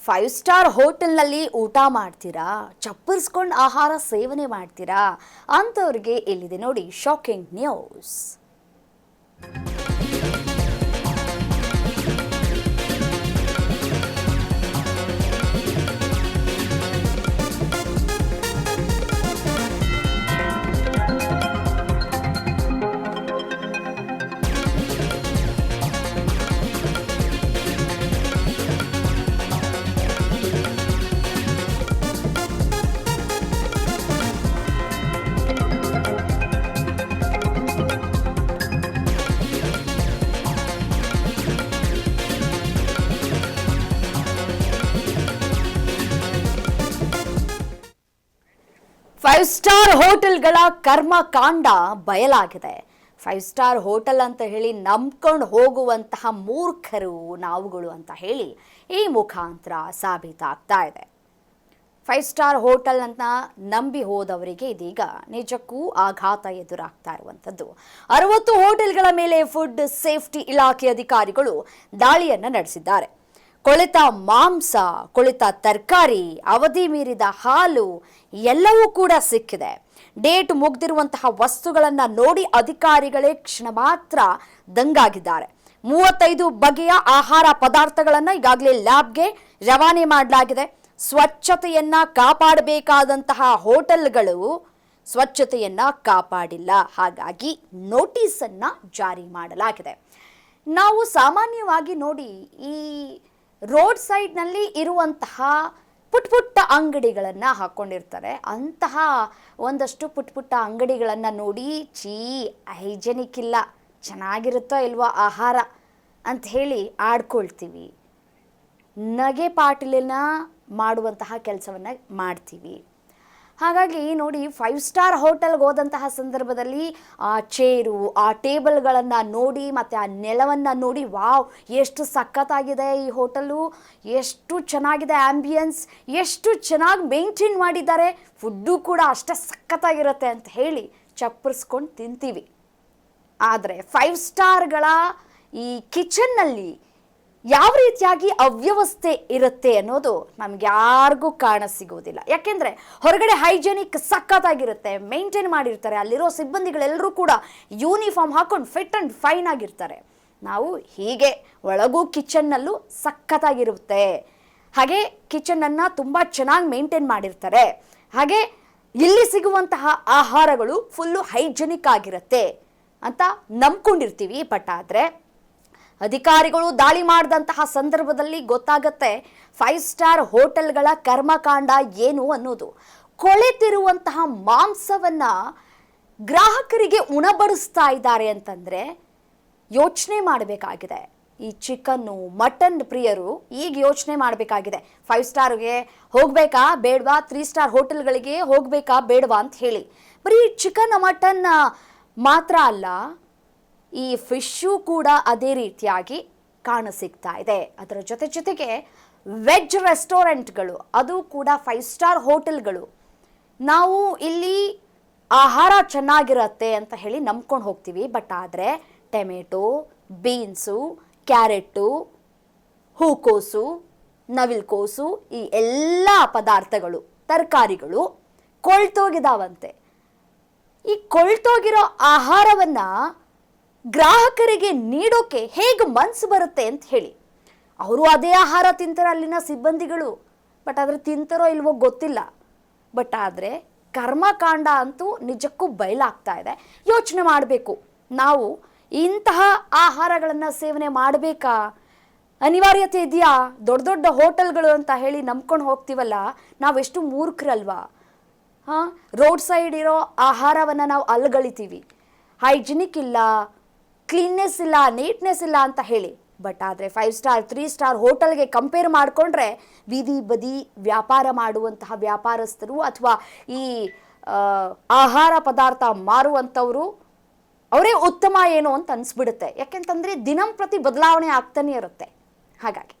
Five star ಹೋಟೆಲ್ನಲ್ಲಿ ಊಟ ಮಾಡ್ತೀರಾ, ಚಪ್ಪರಿಸ್ಕೊಂಡು ಆಹಾರ ಸೇವನೆ ಮಾಡ್ತೀರಾ ಅಂಥವ್ರಿಗೆ ಇಲ್ಲಿದೆ ನೋಡಿ ಶಾಕಿಂಗ್ ನ್ಯೂಸ್. ಫೈವ್ ಸ್ಟಾರ್ ಹೋಟೆಲ್ಗಳ ಕರ್ಮಕಾಂಡ ಬಯಲಾಗಿದೆ. ಫೈವ್ ಸ್ಟಾರ್ ಹೋಟೆಲ್ ಅಂತ ಹೇಳಿ ನಂಬ್ಕೊಂಡು ಹೋಗುವಂತಹ ಮೂರ್ಖರು ನಾವುಗಳು ಅಂತ ಹೇಳಿ ಈ ಮುಖಾಂತರ ಸಾಬೀತಾಗ್ತಾ ಇದೆ. ಫೈವ್ ಸ್ಟಾರ್ ಹೋಟೆಲ್ ಅಂತ ನಂಬಿ ಹೋದವರಿಗೆ ಇದೀಗ ನಿಜಕ್ಕೂ ಆಘಾತ ಎದುರಾಗ್ತಾ ಇರುವಂಥದ್ದು. 60 ಹೋಟೆಲ್ಗಳ ಮೇಲೆ ಫುಡ್ ಸೇಫ್ಟಿ ಇಲಾಖೆ ಅಧಿಕಾರಿಗಳು ದಾಳಿಯನ್ನು ನಡೆಸಿದ್ದಾರೆ. ಕೊಳೆತ ಮಾಂಸ, ಕೊಳೆತ ತರಕಾರಿ, ಅವಧಿ ಮೀರಿದ ಹಾಲು ಎಲ್ಲವೂ ಕೂಡ ಸಿಕ್ಕಿದೆ. ಡೇಟ್ ಮುಗ್ದಿರುವಂತಹ ವಸ್ತುಗಳನ್ನು ನೋಡಿ ಅಧಿಕಾರಿಗಳೇ ಕ್ಷಣ ಮಾತ್ರ ದಂಗಾಗಿದ್ದಾರೆ. 35 ಬಗೆಯ ಆಹಾರ ಪದಾರ್ಥಗಳನ್ನು ಈಗಾಗಲೇ ಲ್ಯಾಬ್ಗೆ ರವಾನೆ ಮಾಡಲಾಗಿದೆ. ಸ್ವಚ್ಛತೆಯನ್ನ ಕಾಪಾಡಬೇಕಾದಂತಹ ಹೋಟೆಲ್ಗಳು ಸ್ವಚ್ಛತೆಯನ್ನ ಕಾಪಾಡಿಲ್ಲ, ಹಾಗಾಗಿ ನೋಟಿಸನ್ನ ಜಾರಿ ಮಾಡಲಾಗಿದೆ. ನಾವು ಸಾಮಾನ್ಯವಾಗಿ ನೋಡಿ ಈ ರೋಡ್ ಸೈಡ್ನಲ್ಲಿ ಇರುವಂತಹ ಪುಟ್ಟ ಅಂಗಡಿಗಳನ್ನು ಹಾಕ್ಕೊಂಡಿರ್ತಾರೆ. ಅಂತಹ ಒಂದಷ್ಟು ಪುಟ್ಟ ಅಂಗಡಿಗಳನ್ನು ನೋಡಿ ಹೈಜೆನಿಕ್ ಇಲ್ಲ, ಚೆನ್ನಾಗಿರುತ್ತೋ ಇಲ್ವೋ ಆಹಾರ ಅಂತ ಹೇಳಿ ಆಡ್ಕೊಳ್ತೀವಿ. ನಗೆ ಪಾಟಲಿನ ಮಾಡುವಂತಹ ಕೆಲಸವನ್ನು ಮಾಡ್ತೀವಿ. ಹಾಗಾಗಿ ನೋಡಿ, ಫೈವ್ ಸ್ಟಾರ್ ಹೋಟೆಲ್ಗೆ ಹೋದಂತಹ ಸಂದರ್ಭದಲ್ಲಿ ಆ ಚೇರು, ಆ ಟೇಬಲ್ಗಳನ್ನು ನೋಡಿ ಮತ್ತು ಆ ನೆಲವನ್ನು ನೋಡಿ, ವಾವ್ ಎಷ್ಟು ಸಖತ್ತಾಗಿದೆ ಈ ಹೋಟೆಲು, ಎಷ್ಟು ಚೆನ್ನಾಗಿದೆ ಆ್ಯಂಬಿಯನ್ಸ್, ಎಷ್ಟು ಚೆನ್ನಾಗಿ ಮೇಂಟೈನ್ ಮಾಡಿದ್ದಾರೆ, ಫುಡ್ಡು ಕೂಡ ಅಷ್ಟೇ ಸಖತ್ತಾಗಿರುತ್ತೆ ಅಂತ ಹೇಳಿ ಚಪ್ಪರಿಸ್ಕೊಂಡು ತಿಂತೀವಿ. ಆದರೆ ಫೈವ್ ಸ್ಟಾರ್ಗಳ ಈ ಕಿಚನ್ನಲ್ಲಿ ಯಾವ ರೀತಿಯಾಗಿ ಅವ್ಯವಸ್ಥೆ ಇರುತ್ತೆ ಅನ್ನೋದು ನಮ್ಗೆ ಯಾರಿಗೂ ಕಾಣಸಿಗೋದಿಲ್ಲ. ಯಾಕೆಂದರೆ ಹೊರಗಡೆ ಹೈಜೆನಿಕ್ ಸಖತ್ತಾಗಿರುತ್ತೆ, ಮೇಂಟೈನ್ ಮಾಡಿರ್ತಾರೆ. ಅಲ್ಲಿರೋ ಸಿಬ್ಬಂದಿಗಳೆಲ್ಲರೂ ಕೂಡ ಯೂನಿಫಾರ್ಮ್ ಹಾಕೊಂಡು ಫಿಟ್ ಆ್ಯಂಡ್ ಫೈನ್ ಆಗಿರ್ತಾರೆ. ನಾವು ಹೀಗೆ ಒಳಗೂ ಕಿಚನ್ನಲ್ಲೂ ಸಖತ್ತಾಗಿರುತ್ತೆ, ಹಾಗೆ ಕಿಚನನ್ನು ತುಂಬ ಚೆನ್ನಾಗಿ ಮೇಂಟೈನ್ ಮಾಡಿರ್ತಾರೆ, ಹಾಗೆ ಇಲ್ಲಿ ಸಿಗುವಂತಹ ಆಹಾರಗಳು ಫುಲ್ಲು ಹೈಜೆನಿಕ್ ಆಗಿರುತ್ತೆ ಅಂತ ನಂಬ್ಕೊಂಡಿರ್ತೀವಿ. ಬಟ್ ಆದರೆ ಅಧಿಕಾರಿಗಳು ದಾಳಿ ಮಾಡಿದಂತಹ ಸಂದರ್ಭದಲ್ಲಿ ಗೊತ್ತಾಗತ್ತೆ ಫೈವ್ ಸ್ಟಾರ್ ಹೋಟೆಲ್ಗಳ ಕರ್ಮಕಾಂಡ ಏನು ಅನ್ನೋದು. ಕೊಳೆತಿರುವಂತಹ ಮಾಂಸವನ್ನು ಗ್ರಾಹಕರಿಗೆ ಉಣಬಡಿಸ್ತಾ ಇದ್ದಾರೆ ಅಂತಂದರೆ ಯೋಚನೆ ಮಾಡಬೇಕಾಗಿದೆ. ಈ ಚಿಕನ್ನು, ಮಟನ್ ಪ್ರಿಯರು ಈಗ ಯೋಚನೆ ಮಾಡಬೇಕಾಗಿದೆ, ಫೈವ್ ಸ್ಟಾರ್ಗೆ ಹೋಗಬೇಕಾ ಬೇಡವಾ, 3 ಸ್ಟಾರ್ ಹೋಟೆಲ್ಗಳಿಗೆ ಹೋಗಬೇಕಾ ಬೇಡವಾ ಅಂತ ಹೇಳಿ. ಬರೀ ಚಿಕನ್ ಮಟನ್ ಮಾತ್ರ ಅಲ್ಲ, ಈ ಫಿಶ್ಶು ಕೂಡ ಅದೇ ರೀತಿಯಾಗಿ ಕಾಣಸಿಗ್ತಾ ಇದೆ. ಅದರ ಜೊತೆಗೆ ವೆಜ್ ರೆಸ್ಟೋರೆಂಟ್ಗಳು, ಅದು ಕೂಡ ಫೈವ್ ಸ್ಟಾರ್ ಹೋಟೆಲ್ಗಳು. ನಾವು ಇಲ್ಲಿ ಆಹಾರ ಚೆನ್ನಾಗಿರತ್ತೆ ಅಂತ ಹೇಳಿ ನಂಬ್ಕೊಂಡು ಹೋಗ್ತೀವಿ. ಬಟ್ ಆದರೆ ಟೊಮೆಟೊ, ಬೀನ್ಸು, ಕ್ಯಾರೆಟು, ಹೂಕೋಸು, ನವಿಲ್ಕೋಸು, ಈ ಎಲ್ಲ ಪದಾರ್ಥಗಳು, ತರಕಾರಿಗಳು ಕೊಳ್ತೋಗಿದಾವಂತೆ. ಈ ಕೊಳ್ತೋಗಿರೋ ಆಹಾರವನ್ನು ಗ್ರಾಹಕರಿಗೆ ನೀಡೋಕೆ ಹೇಗೆ ಮನಸ್ಸು ಬರುತ್ತೆ ಅಂತ ಹೇಳಿ. ಅವರು ಅದೇ ಆಹಾರ ತಿಂತಾರೆ ಅಲ್ಲಿನ ಸಿಬ್ಬಂದಿಗಳು, ಬಟ್ ಆದರೆ ತಿಂತಾರೋ ಇಲ್ವೋ ಗೊತ್ತಿಲ್ಲ. ಬಟ್ ಆದರೆ ಕರ್ಮಕಾಂಡ ಅಂತೂ ನಿಜಕ್ಕೂ ಬಯಲಾಗ್ತಾ ಇದೆ. ಯೋಚನೆ ಮಾಡಬೇಕು, ನಾವು ಇಂತಹ ಆಹಾರಗಳನ್ನು ಸೇವನೆ ಮಾಡಬೇಕಾ, ಅನಿವಾರ್ಯತೆ ಇದೆಯಾ? ದೊಡ್ಡ ಹೋಟೆಲ್ಗಳು ಅಂತ ಹೇಳಿ ನಂಬ್ಕೊಂಡು ಹೋಗ್ತೀವಲ್ಲ, ನಾವೆಷ್ಟು ಮೂರ್ಖರಲ್ವಾ? ರೋಡ್ ಸೈಡ್ ಇರೋ ಆಹಾರವನ್ನು ನಾವು ಅಲ್ಗಳಿತೀವಿ, ಹೈಜಿನಿಕ್ ಇಲ್ಲ, ಕ್ಲೀನ್ನೆಸ್ ಇಲ್ಲ, ನೀಟ್ನೆಸ್ ಇಲ್ಲ ಅಂತ ಹೇಳಿ. ಬಟ್ ಆದರೆ 5 ಸ್ಟಾರ್ 3 ಸ್ಟಾರ್ ಹೋಟೆಲ್ಗೆ ಕಂಪೇರ್ ಮಾಡಿಕೊಂಡ್ರೆ ಬೀದಿ ಬದಿ ವ್ಯಾಪಾರ ಮಾಡುವಂತಹ ವ್ಯಾಪಾರಸ್ಥರು ಅಥವಾ ಈ ಆಹಾರ ಪದಾರ್ಥ ಮಾರುವಂಥವರು ಅವರೇ ಉತ್ತಮ ಏನು ಅಂತ ಅನಿಸ್ಬಿಡುತ್ತೆ. ಯಾಕೆಂತಂದರೆ ದಿನಂಪ್ರತಿ ಬದಲಾವಣೆ ಆಗ್ತಾನೆ ಇರುತ್ತೆ. ಹಾಗಾಗಿ